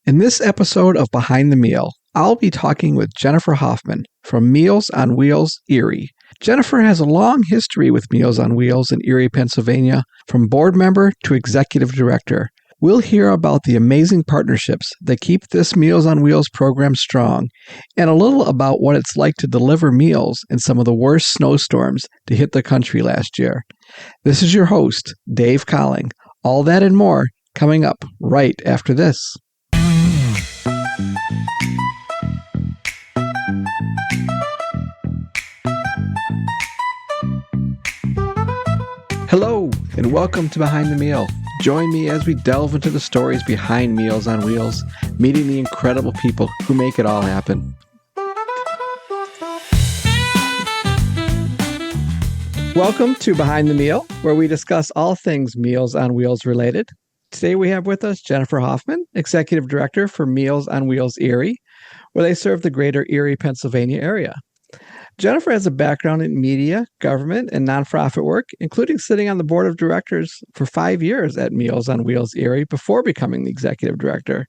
In this episode of Behind the Meal, I'll be talking with Jennifer Hoffman from Meals on Wheels Erie. Jennifer has a long history with Meals on Wheels in Erie, Pennsylvania, from board member to executive director. We'll hear about the amazing partnerships that keep this Meals on Wheels program strong, and a little about what it's like to deliver meals in some of the worst snowstorms to hit the country last year. This is your host, Dave Colling. All that and more coming up right after this. Hello, and welcome to Behind the Meal. Join me as we delve into the stories behind Meals on Wheels, meeting the incredible people who make it all happen. Welcome to Behind the Meal, where we discuss all things Meals on Wheels related. Today we have with us Jennifer Hoffman, Executive Director for Meals on Wheels Erie, where they serve the greater Erie, Pennsylvania area. Jennifer has a background in media, government, and nonprofit work, including sitting on the board of directors for 5 years at Meals on Wheels Erie before becoming the executive director.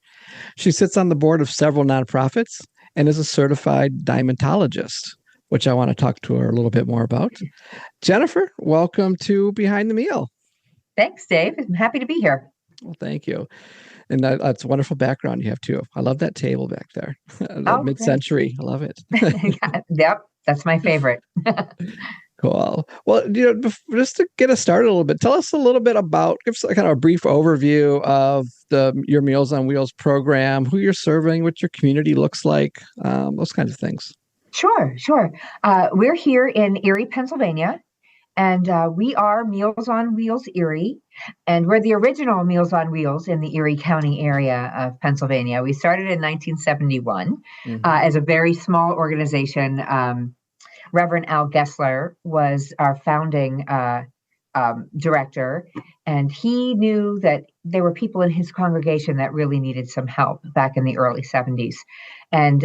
She sits on the board of several nonprofits and is a certified diamondologist, which I want to talk to her a little bit more about. Jennifer, welcome to Behind the Meal. Thanks, Dave. I'm happy to be here. Well, thank you. And that's a wonderful background you have too. I love that table back there. Mid-century. I love it. Yep, that's my favorite. Cool. Well, just to get us started a little bit, tell us a little bit about, give us kind of a brief overview of your Meals on Wheels program, who you're serving, what your community looks like, those kinds of things. Sure. We're here in Erie, Pennsylvania, and we are Meals on Wheels Erie, and we're the original Meals on Wheels in the Erie County area of Pennsylvania. We started in 1971 as a very small organization. Reverend Al Gessler was our founding director, and he knew that there were people in his congregation that really needed some help back in the early 70s, and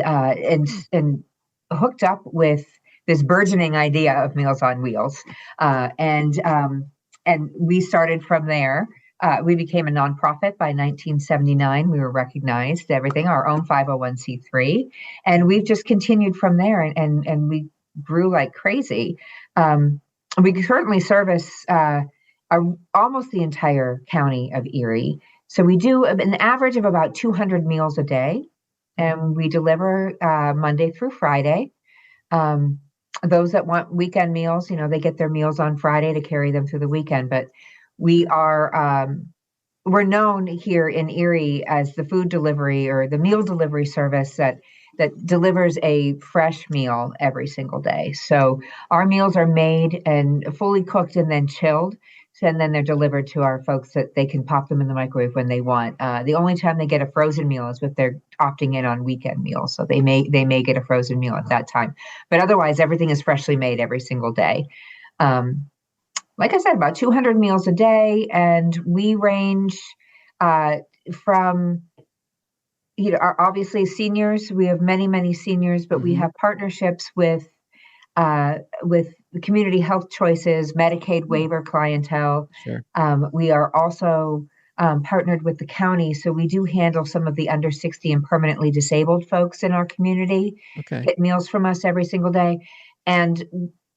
hooked up with this burgeoning idea of Meals on Wheels, and we started from there. We became a nonprofit by 1979. We were recognized, everything, our own 501c3, and we've just continued from there, and we grew like crazy. We currently service almost the entire county of Erie. So we do an average of about 200 meals a day, and we deliver Monday through Friday. Those that want weekend meals, they get their meals on Friday to carry them through the weekend. But we're known here in Erie as the food delivery or the meal delivery service that delivers a fresh meal every single day. So our meals are made and fully cooked and then chilled. And then they're delivered to our folks that they can pop them in the microwave when they want. The only time they get a frozen meal is if they're opting in on weekend meals. So they may get a frozen meal at that time. But otherwise, everything is freshly made every single day. Like I said, about 200 meals a day. And we range from, obviously seniors. We have many, many seniors, but we have partnerships with the community health choices, Medicaid waiver clientele. Sure. We are also partnered with the county. So we do handle some of the under 60 and permanently disabled folks in our community, get meals from us every single day. And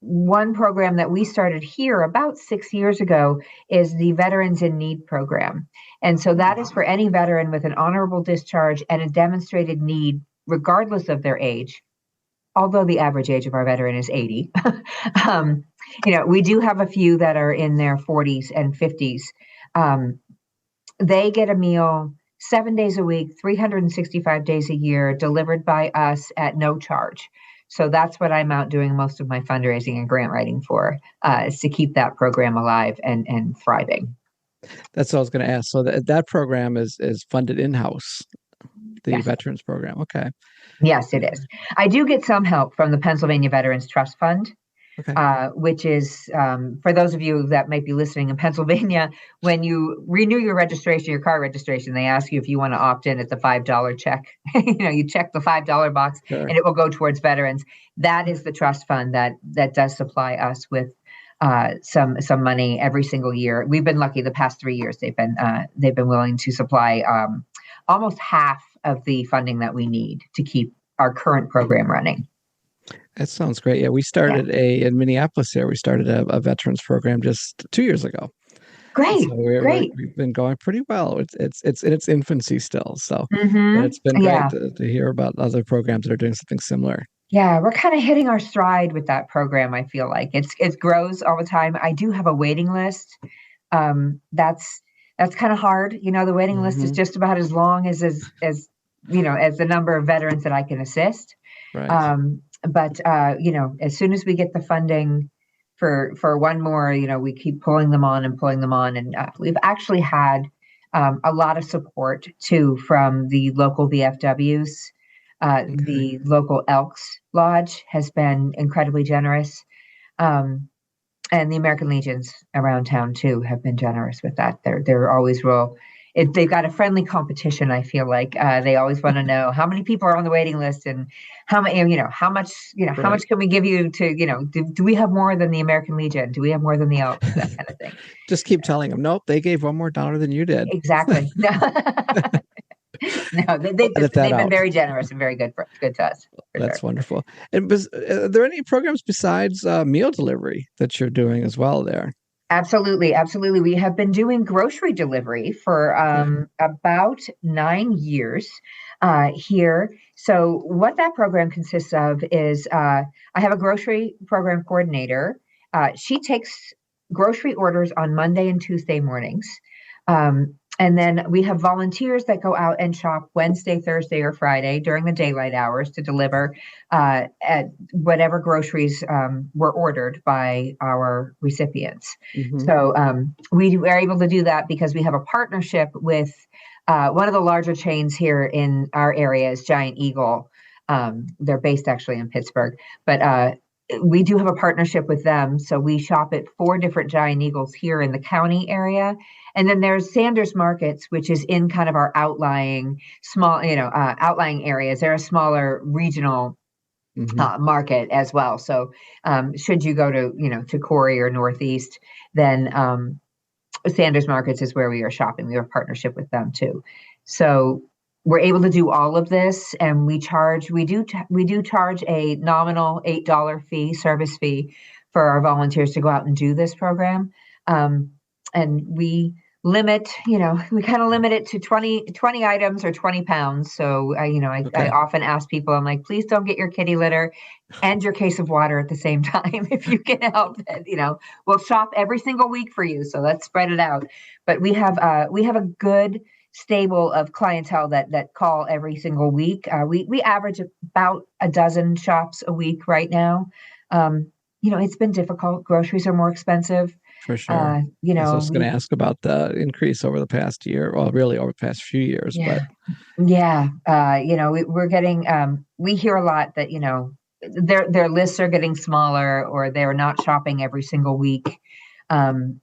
one program that we started here about 6 years ago is the Veterans in Need program. And so that is for any veteran with an honorable discharge and a demonstrated need, regardless of their age. Although the average age of our veteran is 80, we do have a few that are in their 40s and 50s. They get a meal 7 days a week, 365 days a year, delivered by us at no charge. So that's what I'm out doing most of my fundraising and grant writing for, is to keep that program alive and thriving. That's what I was going to ask. So that program is funded in-house, the Veterans program. Okay. Yes, it is. I do get some help from the Pennsylvania Veterans Trust Fund, which is, for those of you that might be listening in Pennsylvania, when you renew your registration, your car registration, they ask you if you want to opt in at the $5 check. You check the $5 box and it will go towards veterans. That is the trust fund that does supply us with some money every single year. We've been lucky the past 3 years. They've been willing to supply almost half of the funding that we need to keep our current program running. That sounds great. Yeah, we Yeah, started in Minneapolis there. We started a veterans program just 2 years ago. And so great, great. we've been going pretty well. It's in its infancy still. So, but Mm-hmm. it's been great Yeah, to hear about other programs that are doing something similar. yeah, we're kind of hitting our stride with that program. I feel like it grows all the time. I do have a waiting list. That's kind of hard. The waiting list is Hmm. just about as long as as the number of veterans that I can assist. Right. But as soon as we get the funding for one more, we keep pulling them on and pulling them on, and we've actually had a lot of support too from the local VFWs. Okay. The local Elks Lodge has been incredibly generous. And the American Legions around town too have been generous with that. They're always real. They've got a friendly competition. I feel like they always want to know how many people are on the waiting list and how many, how Right. much can we give you to, do we have more than the American Legion? Do we have more than the Elks? That kind of thing. Just keep telling them, nope, they gave one more dollar than you did. Exactly. No, no, We'll edit that they've been out. very generous and very good to us for That's sure. wonderful. And are there any programs besides meal delivery that you're doing as well there? Absolutely, absolutely. We have been doing grocery delivery for Okay. about 9 years here. So, what that program consists of is I have a grocery program coordinator. She takes grocery orders on Monday and Tuesday mornings. And then we have volunteers that go out and shop Wednesday, Thursday, or Friday during the daylight hours to deliver at whatever groceries were ordered by our recipients. Hmm. So we are able to do that because we have a partnership with one of the larger chains here in our area is Giant Eagle. They're based actually in Pittsburgh, but we do have a partnership with them. So we shop at 4 different Giant Eagles here in the county area. And then there's Sanders Markets, which is in kind of our outlying small, outlying areas. They're a smaller regional Hmm. market as well. So should you go to, to Corey or Northeast, then Sanders Markets is where we are shopping. We have a partnership with them too. So we're able to do all of this, and we do charge a nominal $8 fee, service fee, for our volunteers to go out and do this program. And we kind of limit it to 20 items or 20 pounds. So I Okay. often ask people, I'm like, please don't get your kitty litter and your case of water at the same time if you can help it. We'll shop every single week for you, so let's spread it out. But we have a good stable of clientele that call every single week. We average about a dozen shops a week right now. It's been difficult. Groceries are more expensive. For sure. I was going to We ask about the increase over the past year, well, really over the past few years, Yeah, but yeah. We're getting we hear a lot that their lists are getting smaller or they're not shopping every single week. And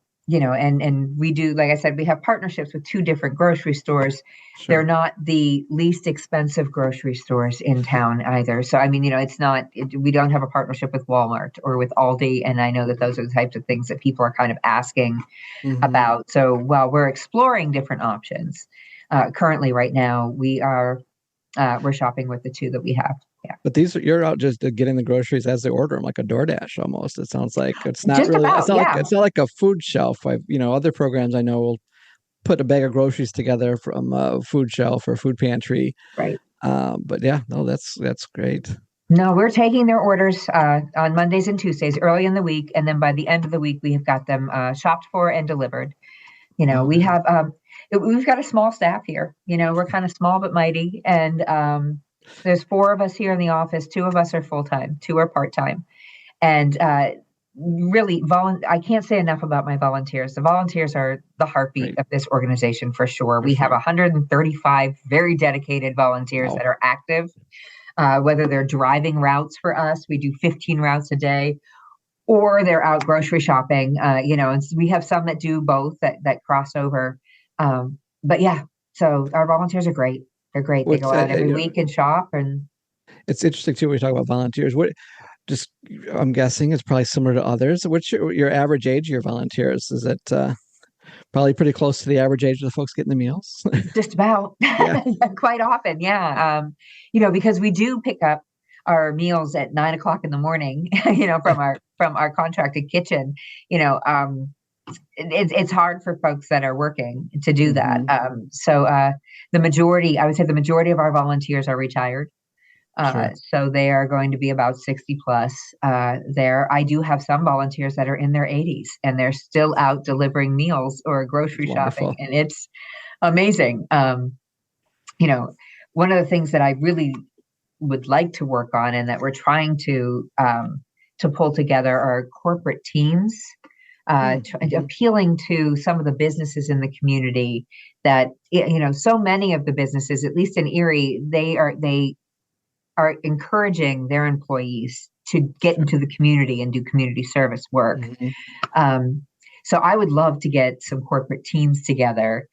we do, like I said, we have partnerships with 2 different grocery stores. They're sure. not the least expensive grocery stores in town either. So I mean, we don't have a partnership with Walmart or with Aldi, and I know that those are the types of things that people are kind of asking Hmm. about. So while we're exploring different options, currently right now we're shopping with the 2 that we have. Yeah, But you're out just getting the groceries as they order them, like a DoorDash almost. It sounds like just about. Yeah, it's not like a food shelf. Other programs I know will put a bag of groceries together from a food shelf or food pantry. right. But yeah, no, that's great. No, we're taking their orders on Mondays and Tuesdays early in the week, and then by the end of the week, we have got them shopped for and delivered. Okay. We've got a small staff here. We're kind of small but mighty, and there's 4 of us here in the office. 2 of us are full time, 2 are part time, and really, I can't say enough about my volunteers. The volunteers are the heartbeat Right. of this organization for sure. For We have sure. 135 very dedicated volunteers Wow. that are active. Whether they're driving routes for us, we do 15 routes a day, or they're out grocery shopping. And we have some that do both that cross over. But yeah, so our volunteers are great. They're great. They What's go out every week and shop, and It's interesting too when we talk about volunteers. What just I'm guessing it's probably similar to others. What's your average age of your volunteers? Is it Probably pretty close to the average age of the folks getting the meals. Just about. Yeah. Quite often, yeah. Because we do pick up our meals at 9 o'clock in the morning, from our contracted kitchen. You know, it's hard for folks that are working to do that. Hmm. I would say the majority of our volunteers are retired. Sure. So they are going to be about 60 plus there. I do have some volunteers that are in their 80s and they're still out delivering meals or grocery shopping, Wonderful. and it's amazing. You know, one of the things that I really would like to work on and that we're trying to pull together are corporate teams, Mm-hmm. appealing to some of the businesses in the community that, so many of the businesses, at least in Erie, they are encouraging their employees to get Sure. into the community and do community service work. Hmm. Um, so I would love to get some corporate teams together.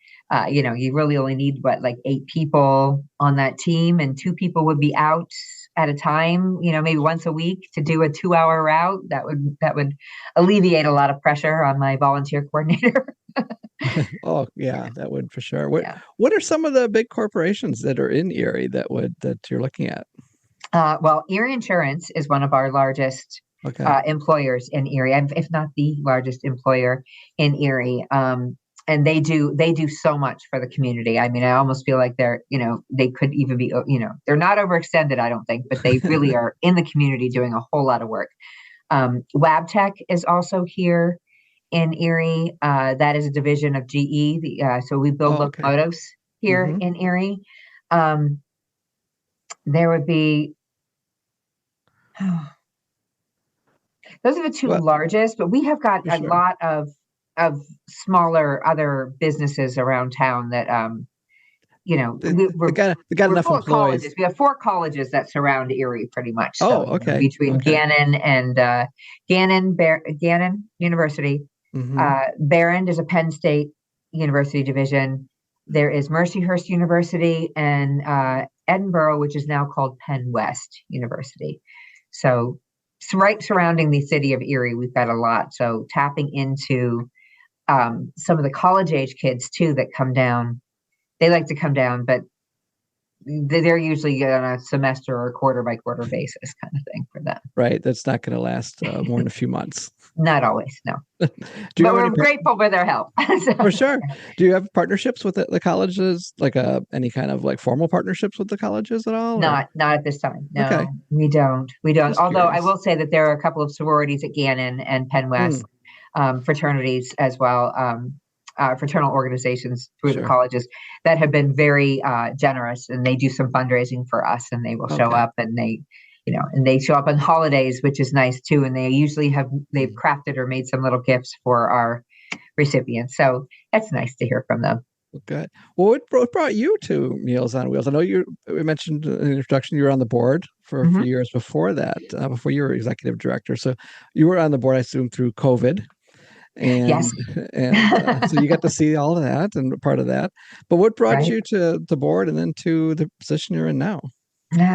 You really only need like 8 people on that team, and 2 people would be out at a time. Maybe once a week to do a 2-hour route. That would alleviate a lot of pressure on my volunteer coordinator. Oh, yeah, that would for sure. What Yeah. what are some of the big corporations that are in Erie that you're looking at? Well, Erie Insurance is one of our largest Okay. employers in Erie, if not the largest employer in Erie. And they do so much for the community. I mean, I almost feel like they could even be, they're not overextended, I don't think, but they really are in the community doing a whole lot of work. WabTech is also here in Erie. That is a division of GE. So we build Oh, okay. locomotives here Hmm. in Erie. Um, there would be those are the two Well, largest, but we have got for a sure. lot of smaller other businesses around town that They, we, they we're got they got we're enough full of employees. colleges. We have 4 colleges that surround Erie pretty much. So Oh, okay. between Okay. Gannon and Gannon University, Hmm. Barron is a Penn State University division. There is Mercyhurst University and Edinburgh, which is now called Penn West University. So right surrounding the city of Erie, we've got a lot. So tapping into some of the college age kids too that come down. They like to come down, but they're usually on a semester or quarter by quarter basis kind of thing for them. Right. That's not going to last more than a few months. Not always, no. Do you But have any we're grateful for their help. for So, sure? Do you have partnerships with the colleges, like any kind of like formal partnerships with the colleges at all? Or not at this time. okay, No, we don't. We don't. just Although I curious. will say that there are a couple of sororities at Gannon and Penn Mm, West, fraternities as well, fraternal organizations through the sure. colleges that have been very generous, and they do some fundraising for us, and they will show Okay. up, and they show up on holidays, which is nice too. And they've Mm, crafted or made some little gifts for our recipients, so that's nice to hear from them. good. Well, what brought you to Meals on Wheels? I know we mentioned in the introduction you were on the board for Hmm. years before that, before you were executive director. So you were on the board, I assume, through COVID. Yes. And so you got to see all of that and part of that. But what brought Right. you to the board and then to the position you're in now?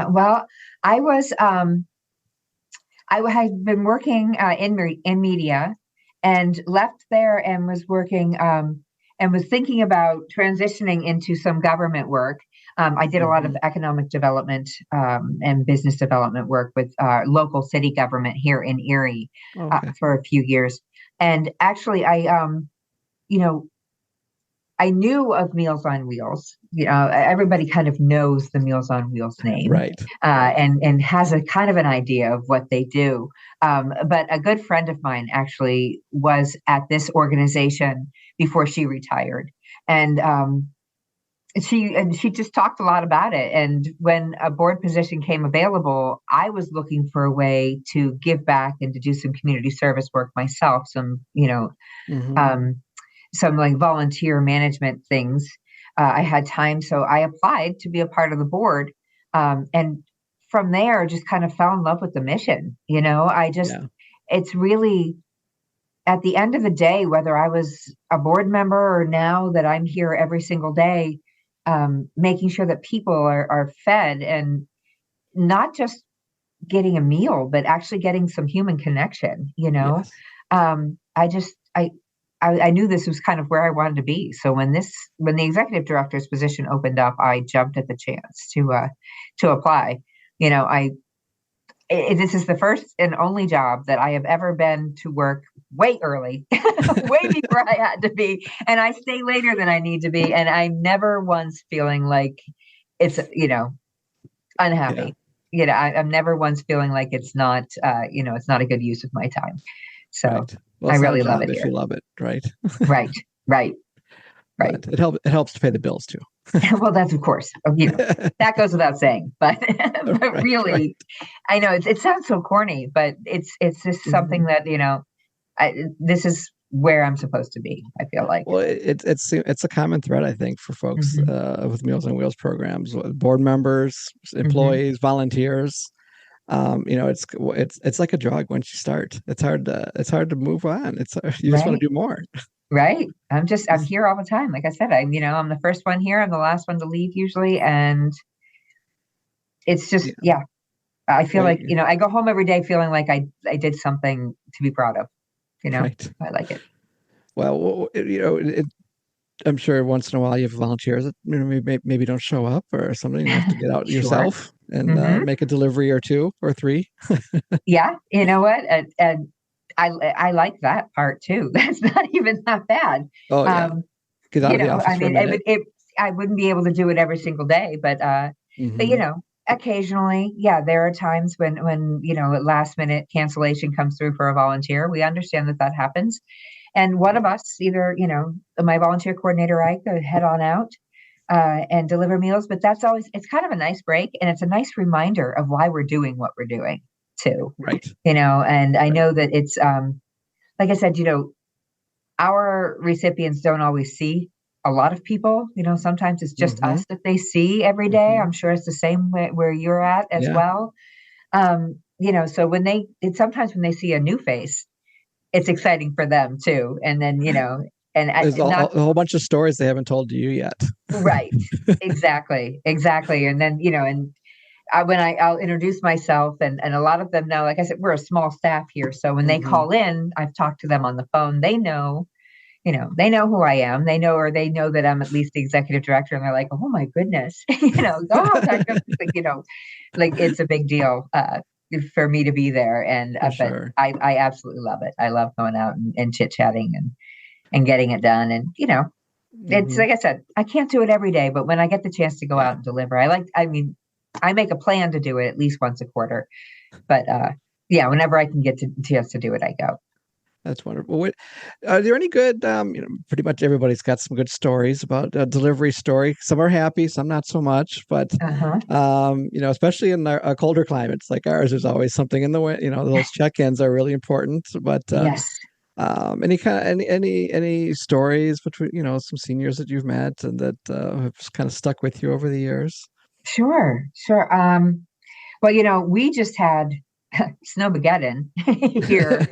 Well, I was I had been working in media and left there and was working and was thinking about transitioning into some government work. I did a lot of Hmm. economic development and business development work with local city government here in Erie Okay. for a few years. And actually, you know, I knew of Meals on Wheels. Everybody kind of knows the Meals on Wheels name, Right. Right. and has a kind of an idea of what they do. But a good friend of mine actually was at this organization before she retired, and she just talked a lot about it. And when a board position came available, I was looking for a way to give back and to do some community service work myself. Hmm. Um, some like volunteer management things. I had time, so I applied to be a part of the board. And from there, just kind of fell in love with the mission. Yeah. It's really at the end of the day, whether I was a board member or now that I'm here every single day, making sure that people are fed and not just getting a meal, but actually getting some human connection. Yes. I just, I knew this was kind of where I wanted to be. So when the executive director's position opened up, I jumped at the chance to apply. You know, this is the first and only job that I have ever been to work way early, way before I had to be, and I stay later than I need to be, and I'm never once feeling like it's Yeah. unhappy. I'm never once feeling like it's not a good use of my time. So Right. Well, I it's not a really love job it if you here. love it, right? Right, right, right. But it helps to pay the bills too. Well, that's of course, that goes without saying, but but Right, right. really, I know it sounds so corny, but it's just something Mhm. that this is where I'm supposed to be. I feel like. Well, it's a common thread, I think, for folks Hmm. with Meals on Wheels programs, board members, Hmm. employees, volunteers. It's like a drug once you start. It's hard to move on. You just want Right, to do more. right. I'm here all the time. Like I said, I'm the first one here. I'm the last one to leave usually, and it's just, Yeah. yeah. I feel Well, like I go home every day feeling like I did something to be proud of. right. I like it. Well, I'm sure once in a while you have volunteers that maybe don't show up or something. You have to get out Sure. yourself and Hmm. make a delivery or two or three. Yeah. You know what? And I like that part too. That's not even that bad. Oh yeah, Um, get out of the office I for a mean, minute. I wouldn't be able to do it every single day, but Hmm. occasionally, yeah, there are times when a last minute cancellation comes through for a volunteer. We understand that happens. And one of us, either, my volunteer coordinator, I could head on out and deliver meals. But it's kind of a nice break. And it's a nice reminder of why we're doing what we're doing too, Right, and I right. know that it's, like I said, our recipients don't always see a lot of people. Sometimes it's just Hmm. us that they see every day. Hmm. I'm sure it's the same where you're at as Yeah. well. So sometimes when they see a new face, it's exciting for them too. And then, and There's not a whole bunch of stories they haven't told to you yet. right. Exactly. Exactly. And then, I'll introduce myself, and a lot of them know, like I said, we're a small staff here. So when they Hmm. call in, I've talked to them on the phone. They know who I am. They know that I'm at least the executive director, and they're like, "Oh my goodness," "Oh, like it's a big deal for me to be there." And For but sure. I absolutely love it. I love going out and chit chatting and getting it done. And it's Hmm. like I said, I can't do it every day, but when I get the chance to go Yeah, out and deliver, I mean, I make a plan to do it at least once a quarter. But yeah, whenever I can get to chance to do it, I go. that's wonderful. Are there any good? Pretty much everybody's got some good stories about a delivery story. Some are happy, some not so much. But Uh-huh. especially in our colder climates like ours, there's always something in the way. Those check-ins are really important. But Yes. any kind of any stories between some seniors that you've met and that have kind of stuck with you over the years? Sure. Sure. Well, we just had Snowmageddon here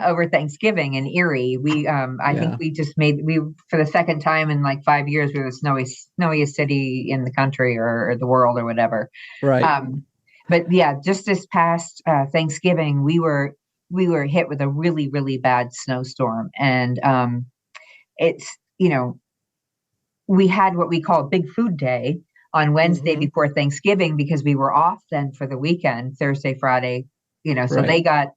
over Thanksgiving in Erie. I think Yeah, we for the second time in like 5 years, we were the snowiest city in the country or the world or whatever. right. Um, but yeah, just this past Thanksgiving, we were hit with a really, really bad snowstorm, and it's we had what we call Big Food Day on Wednesday Hmm. before Thanksgiving because we were off then for the weekend, Thursday, Friday. So Right. they got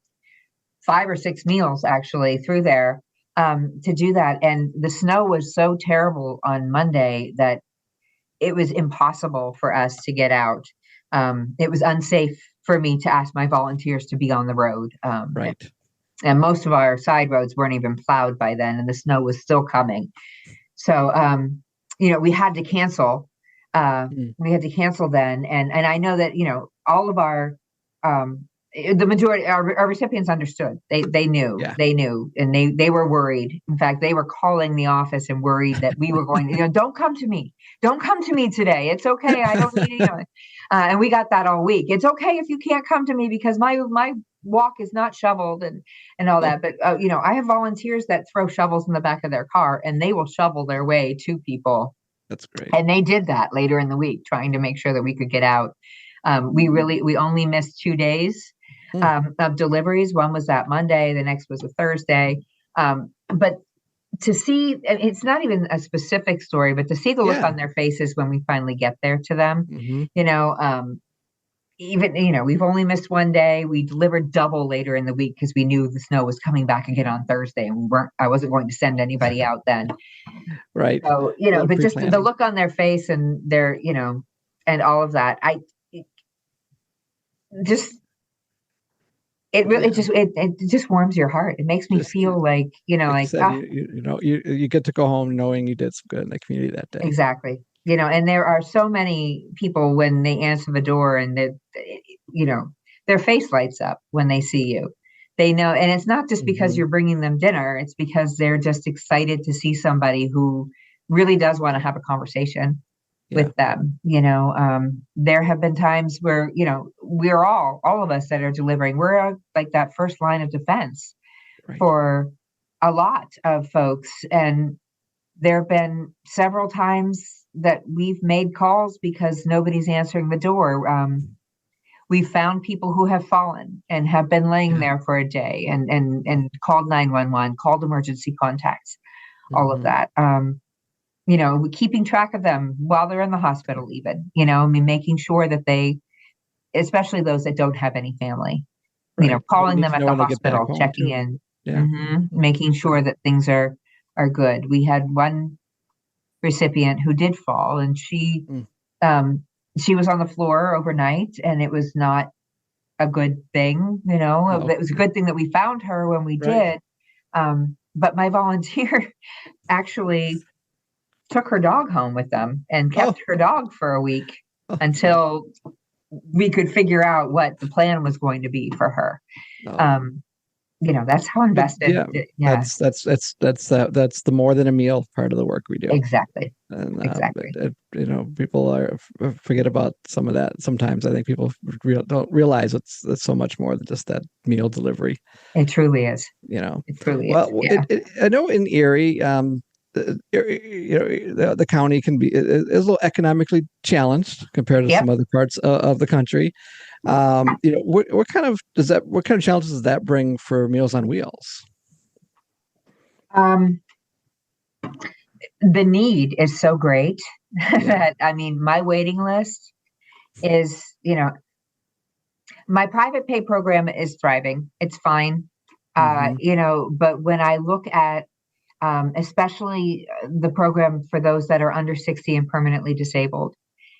5 or 6 meals actually through there to do that, and the snow was so terrible on Monday that it was impossible for us to get out. It was unsafe for me to ask my volunteers to be on the road. Right. And most of our side roads weren't even plowed by then, and the snow was still coming. So, we had to cancel. Mm. We had to cancel then, and I know that all of um, the majority our recipients understood. Yeah. They knew, and they were worried. In fact, they were calling the office and worried that we were going. Don't come to me today. It's okay. I don't need And we got that all week. It's okay if you can't come to me because my walk is not shoveled and all Oh, that. But I have volunteers that throw shovels in the back of their car and they will shovel their way to people. that's great. And they did that later in the week, trying to make sure that we could get out. We only missed 2 days Mm. of deliveries. One was that Monday, the next was a Thursday. But to see, it's not even a specific story, but to see the look Yeah. on their faces when we finally get there to them, Hmm. you know, even, we've only missed one day. We delivered double later in the week because we knew the snow was coming back again on Thursday, and I wasn't going to send anybody out then. Right. So, A little but just the pre-planning. look on their face and their, and all of that, just, it really Yeah. just, it just warms your heart. It makes me Just feel like, like you like, said, you get to go home knowing you did some good in the community that day. exactly. And there are so many people when they answer the door and that, you know, their face lights up when they see you. They know, and it's not just because Hmm. you're bringing them dinner, it's because they're just excited to see somebody who really does want to have a conversation Yeah. with them. There have been times where, we're all of us that are delivering, we're like that first line of defense Right. for a lot of folks. And there have been several times that we've made calls because nobody's answering the door. We've found people who have fallen and have been laying Yeah. there for a day, and called 911, called emergency contacts, all of Hmm. that. Keeping track of them while they're in the hospital, even, making sure that they, especially those that don't have any family, Right. They calling need them to at know the when they get back hospital, home checking too. in, Yeah. making sure that things are good. We had one recipient who did fall, and Mm. um, she was on the floor overnight, and it was not a good thing. No. It was a good thing that we found her when we Right. did. But my volunteer actually took her dog home with them and Oh. kept her dog for a week Okay. until we could figure out what the plan was going to be for her. No. Um, that's how But invested. yeah, Yeah, that's the more than a meal part of the work we do. exactly. And Exactly. people forget about some of that. Sometimes I think people don't realize it's so much more than just that meal delivery. It truly is. You know, It truly is. well, Yeah. I know in Erie, the county can be is a little economically challenged compared to Yep. some other parts of the country. What kind of challenges does that bring for Meals on Wheels? Um, the need is so great Yeah. that, I mean, my waiting list is, my private pay program is thriving. It's fine. Hmm. But when I look at, especially the program for those that are under 60 and permanently disabled,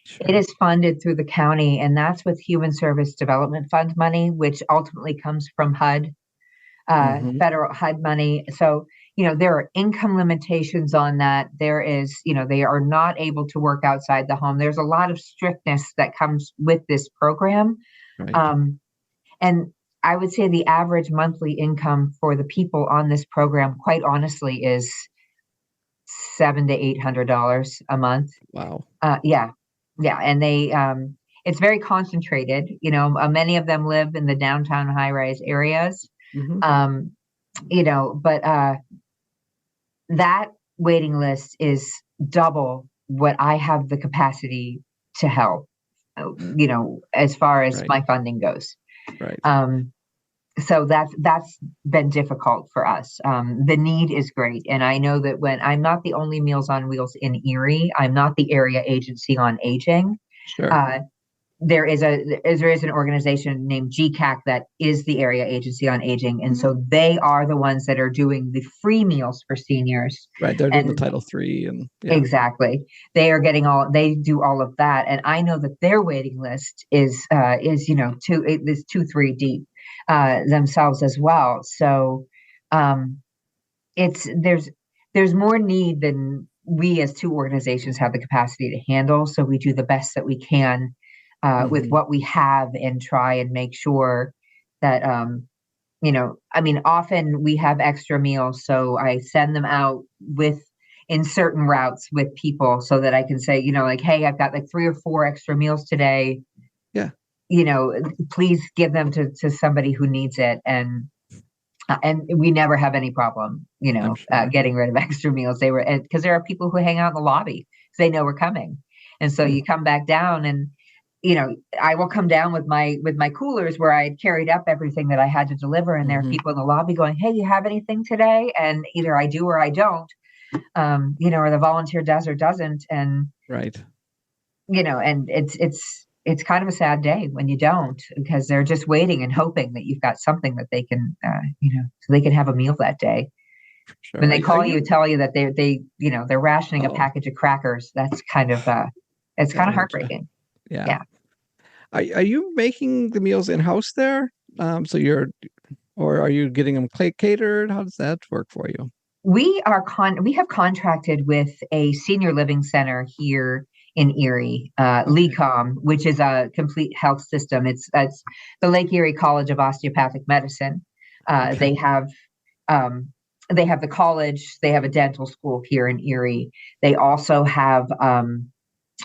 it Sure. is funded through the county, and that's with Human Service Development Fund money, which ultimately comes from HUD, Hmm. federal HUD money. So, there are income limitations on that. There is, they are not able to work outside the home. There's a lot of strictness that comes with this program. Right. Um, and I would say the average monthly income for the people on this program, quite honestly, is $700 to $800 a month. Wow. Yeah, yeah, and it's very concentrated. Many of them live in the downtown high-rise areas. Hmm. Um, but that waiting list is double what I have the capacity to help. As far as Right. my funding goes. Right. Um, so that's been difficult for us. The need is great, and I know that when I'm not the only Meals on Wheels in Erie, I'm not the area agency on aging. Sure. Uh, there is an organization named GCAC that is the area agency on aging, and so they are the ones that are doing the free meals for seniors. Right. They're doing the And Title III, and yeah. exactly, they do all of that, and I know that their waiting list is two is 2-3 deep themselves as well. So um, it's there's more need than we as two organizations have the capacity to handle. So we do the best that we can with Hmm. what we have, and try and make sure that I mean, often we have extra meals, so I send them out with in certain routes with people so that I can say, like, hey, I've got like 3 or 4 extra meals today. Yeah. Please give them to somebody who needs it, and we never have any problem, I'm sure. getting rid of extra meals. They were because there are people who hang out in the lobby because they know we're coming, and so Hmm. you come back down, and I will come down with my coolers where I had carried up everything that I had to deliver, and there are people in the lobby going, "Hey, you have anything today?" And either I do or I don't, or the volunteer does or doesn't, and Right. and it's kind of a sad day when you don't, because they're just waiting and hoping that you've got something that they can, so they can have a meal that day. Sure. When they call you, tell you that they're rationing a Oh, package of crackers. That's kind of it's kind that of hurts you. heartbreaking. Yeah. Yeah. Are you making the meals in-house there? Or are you getting them catered? How does that work for you? We have contracted with a senior living center here in Erie, LECOM, which is a complete health system. It's the Lake Erie College of Osteopathic Medicine. They have they have the college. They have a dental school here in Erie. They also have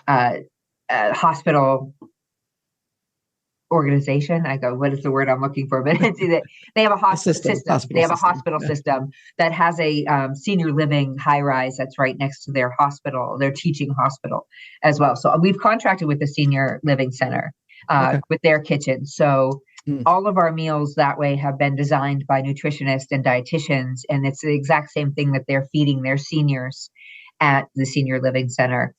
a hospital organization. I go, what is the word I'm looking for? But it's either, they have a hospital system. They have a hospital system that has a senior living high rise that's right next to their hospital, their teaching hospital as well. So we've contracted with the senior living center with their kitchen. So all of our meals that way have been designed by nutritionists and dietitians, and it's the exact same thing that they're feeding their seniors at the senior living center.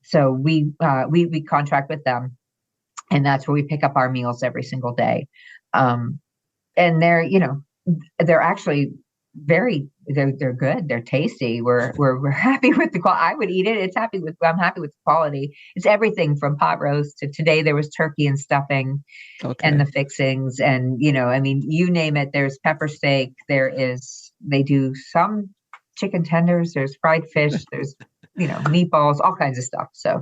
So we contract with them, and that's where we pick up our meals every single day. And they're actually they're good. They're tasty. We're happy with the quality. I would eat it. I'm happy with the quality. It's everything from pot roast to today there was turkey and stuffing and the fixings. And, you name it. There's pepper steak. They do some chicken tenders. There's fried fish. There's, meatballs, all kinds of stuff. So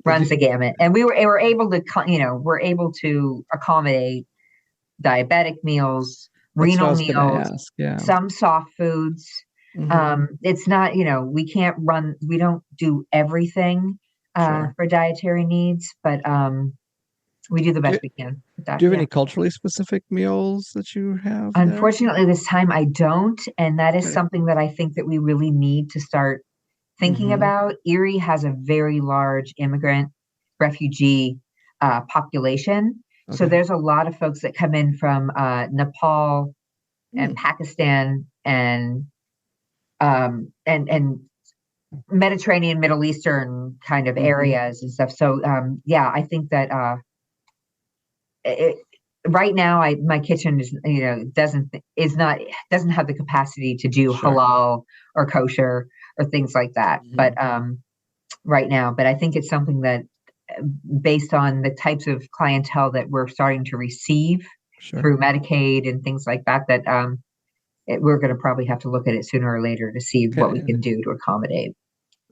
runs the gamut. And we're able to accommodate diabetic meals, renal meals, some soft foods. It's not, we don't do everything for dietary needs, but we do the best we can with that. Do you have any culturally specific meals that you have? Unfortunately, this time I don't. And that is something that I think that we really need to start thinking about. Erie has a very large immigrant refugee population. So there's a lot of folks that come in from Nepal and Pakistan and Mediterranean, Middle Eastern kind of areas and stuff. So I think that right now my kitchen is doesn't have the capacity to do halal or kosher or things like that. But right now, but I think it's something that, based on the types of clientele that we're starting to receive through Medicaid and things like that, we're going to probably have to look at it sooner or later to see what we can do to accommodate.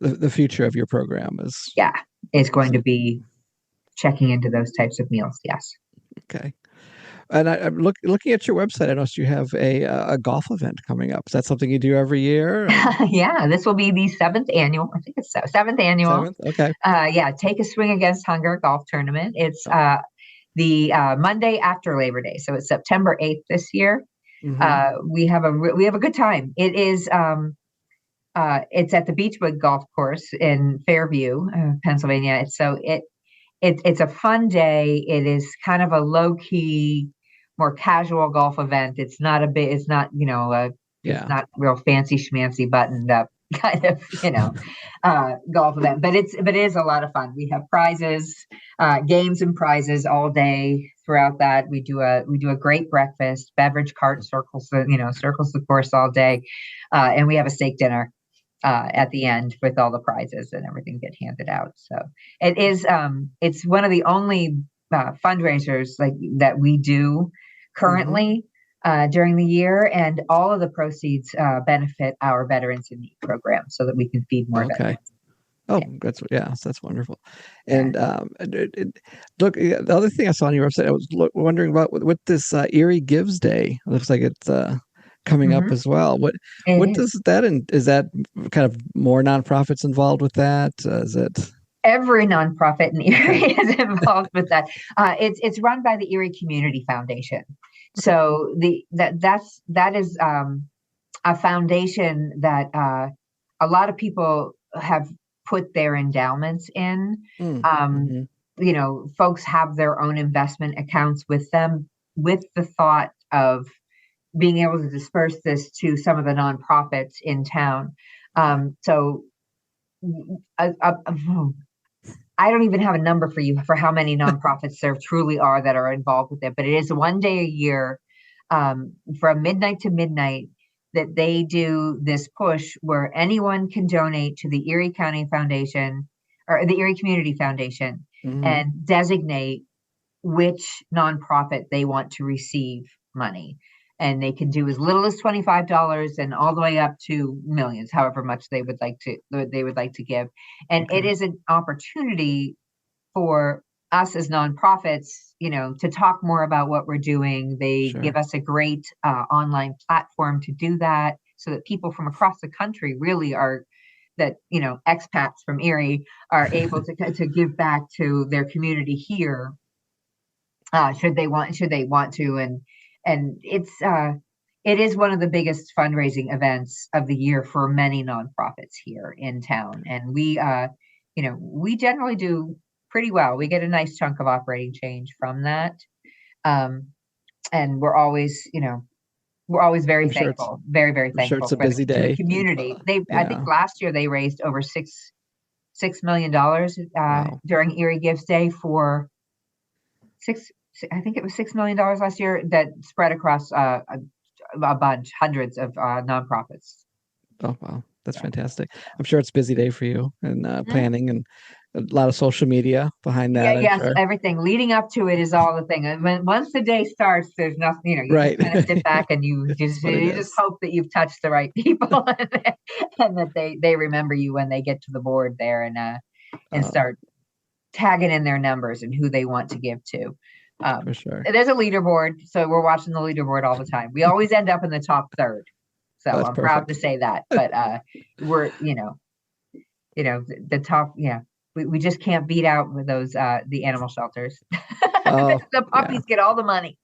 The future of your program is going to be checking into those types of meals. Yes. Okay. And I'm looking at your website. I noticed you have a golf event coming up. Is that something you do every year? Yeah, this will be the 7th annual. I think it's 7th annual. 7th? Okay. Take a swing against hunger golf tournament. It's the Monday after Labor Day, so it's September 8th this year. We have a good time. It is it's at the Beechwood Golf Course in Fairview, Pennsylvania. It's a fun day. It is kind of a low key, more casual golf event. It's not it's not real fancy schmancy buttoned up kind of, golf event, but it is a lot of fun. We have prizes, games and prizes all day throughout that. We do a great breakfast, beverage cart circles the course all day. And we have a steak dinner at the end with all the prizes and everything get handed out. So it is, it's one of the only fundraisers like that we do currently during the year, and all of the proceeds benefit our Veterans in Need program so that we can feed more veterans. Oh, that's wonderful. And look, the other thing I saw on your website, I was wondering about with this Erie Gives Day. It looks like it's coming up as well. What does that, and is that kind of more nonprofits involved with that? Is it? Every nonprofit in Erie is involved with that. It's run by the Erie Community Foundation. So that is a foundation that a lot of people have put their endowments in. folks have their own investment accounts with them, with the thought of being able to disperse this to some of the nonprofits in town. So I don't even have a number for you for how many nonprofits there truly are that are involved with it, but it is one day a year, from midnight to midnight, that they do this push where anyone can donate to the Erie County Foundation or the Erie Community Foundation Hmm. and designate which nonprofit they want to receive money. And they can do as little as $25 and all the way up to millions, however much they would like to give. And it Okay. is an opportunity for us as nonprofits, to talk more about what we're doing. They give Sure. us a great online platform to do that, so that people from across the country really are that expats from Erie are able to give back to their community here, should they want to. And it is one of the biggest fundraising events of the year for many nonprofits here in town. And we generally do pretty well. We get a nice chunk of operating change from that. um, and we're always very I'm sure it's thankful, very, very I'm sure it's thankful a for busy the day. community. I think Yeah. last year they raised over $6 million Wow. during Erie Gives Day for six. I think it was $6 million last year that spread across a bunch, hundreds of nonprofits. Oh, wow. That's So, fantastic. I'm sure it's a busy day for you and mhm. planning and a lot of social media behind Yeah, that, I'm yes, sure. everything leading up to it is all the thing. And once the day starts, there's nothing. You just Right. kind of sit back and you It's just what it you just is. hope that you've touched the right people and that they remember you when they get to the board there, and Uh, start tagging in their numbers and who they want to give to. for Um, sure. there's a leaderboard, so we're watching the leaderboard all the time. We always end up in the top third, so That's I'm proud to perfect. say that. But we're the top. Yeah, we just can't beat out with those the animal shelters. Oh, The yeah. puppies get all the money,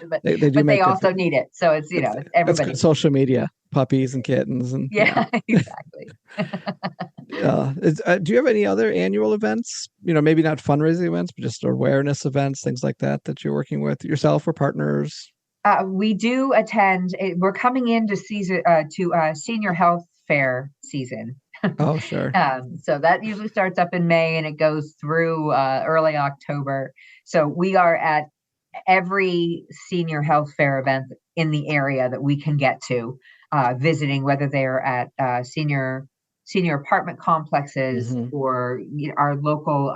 but They do but they make good. also need it. So it's That's good everybody. social media. Puppies and kittens and yeah. Yeah, exactly. Do you have any other annual events? Maybe not fundraising events, but just awareness events, things like that that you're working with yourself or partners? We do attend. We're coming into season to senior health fair season. Oh, sure. So that usually starts up in May and it goes through early October. So we are at every senior health fair event in the area that we can get to, visiting, whether they're at senior apartment complexes Hmm. or our local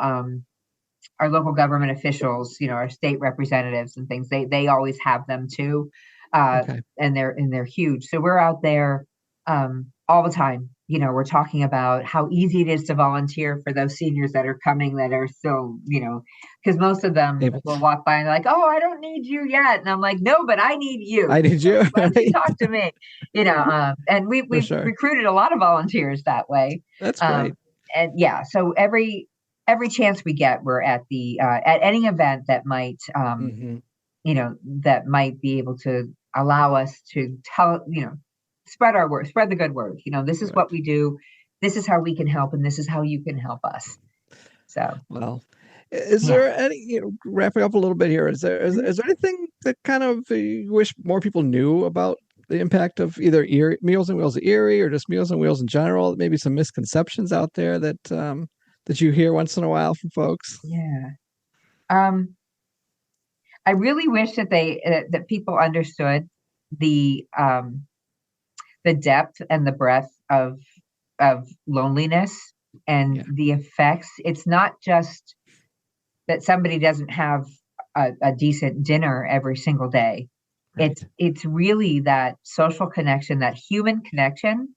government officials, our state representatives and things. They always have them too, Okay. and they're huge. So we're out there all the time. We're talking about how easy it is to volunteer for those seniors that are coming that are still, because most of them Able will walk by and like, oh, I don't need you yet, and I'm like, no, but I need you. I need So you, why don't you right? talk to me? And For we've sure. recruited a lot of volunteers that way. That's Um, great. and yeah, so every chance we get, we're at any event Hmm. that might be able to allow us to spread our word, spread the good word. This is Right. what we do, this is how we can help, and this is how you can help us. So Well, is yeah. there any, wrapping up a little bit here, Mhm. is there anything that kind of you wish more people knew about the impact of either Meals and Wheels of Erie or just Meals and Wheels in general? Maybe some misconceptions out there that you hear once in a while from folks. Yeah. um I really wish that people understood the um the depth and the breadth of loneliness and Yeah, the effects. It's not just that somebody doesn't have a decent dinner every single day. It's right. it's really that social connection, that human connection,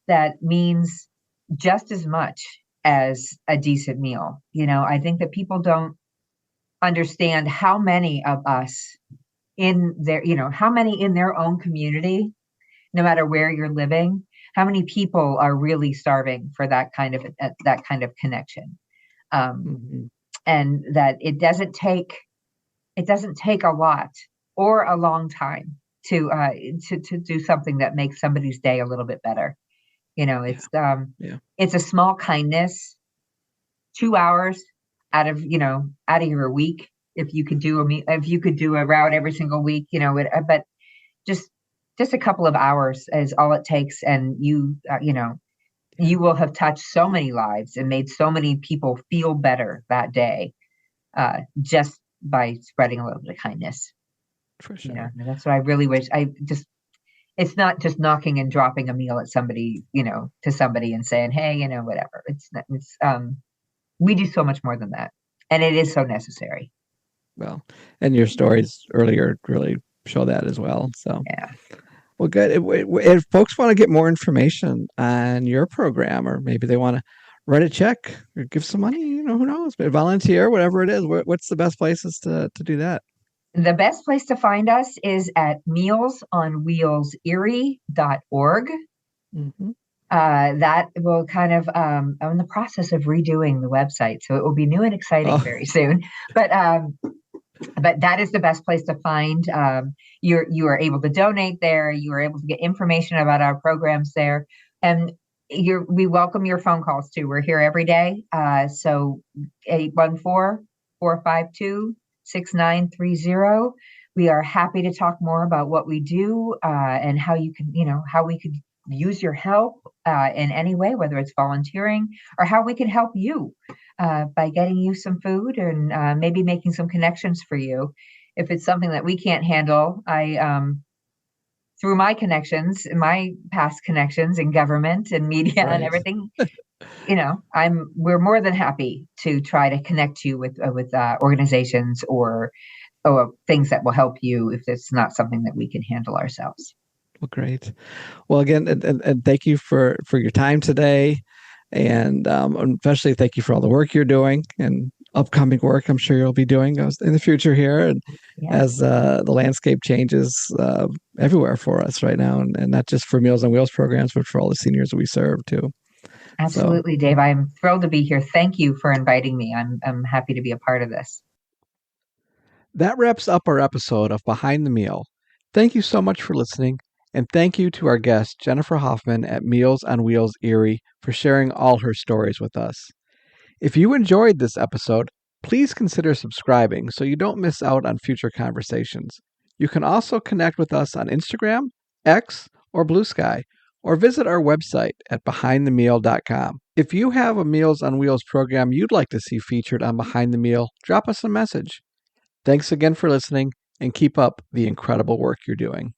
that means just as much as a decent meal. I think that people don't understand how many of us how many in their own community, no matter where you're living, how many people are really starving for that kind of connection. Um, Hmm. and that it doesn't take a lot or a long time to do something that makes somebody's day a little bit better. Yeah, yeah. It's a small kindness. 2 hours out of your week. If you could do a route every single week, but just a couple of hours is all it takes, and you will have touched so many lives and made so many people feel better that day, just by spreading a little bit of kindness. For sure. And that's what I really wish. It's not just knocking and dropping a meal at somebody, to somebody and saying, hey, whatever. It's not, we do so much more than that. And it is so necessary. Well, and your stories earlier really show that as well. So, Yeah. well, good. If folks want to get more information on your program, or maybe they want to write a check or give some money, who knows, but volunteer, whatever it is, what's the best places to do that? The best place to find us is at mealsonwheelserie.org. Mm-hmm. That will kind of, I'm in the process of redoing the website, so it will be new and exciting very soon. But that is the best place to find. You are able to donate there. You are able to get information about our programs there, and we welcome your phone calls too. We're here every day. So 814-452-6930. We are happy to talk more about what we do, and how we could use your help in any way, whether it's volunteering or how we can help you by getting you some food, and maybe making some connections for you. If it's something that we can't handle, through my connections, my past connections in government and media and Right. everything, we're more than happy to try to connect you with organizations or things that will help you if it's not something that we can handle ourselves. Well, great. Well, again, and thank you for your time today, and especially thank you for all the work you're doing and upcoming work I'm sure you'll be doing in the future here, and as the landscape changes everywhere for us right now, and not just for Meals on Wheels programs, but for all the seniors we serve too. Absolutely, Dave. I'm thrilled to be here. Thank you for inviting me. I'm happy to be a part of this. That wraps up our episode of Behind the Meal. Thank you so much for listening, and thank you to our guest, Jennifer Hoffman at Meals on Wheels Erie, for sharing all her stories with us. If you enjoyed this episode, please consider subscribing so you don't miss out on future conversations. You can also connect with us on Instagram, X, or Blue Sky, or visit our website at behindthemeal.com. If you have a Meals on Wheels program you'd like to see featured on Behind the Meal, drop us a message. Thanks again for listening, and keep up the incredible work you're doing.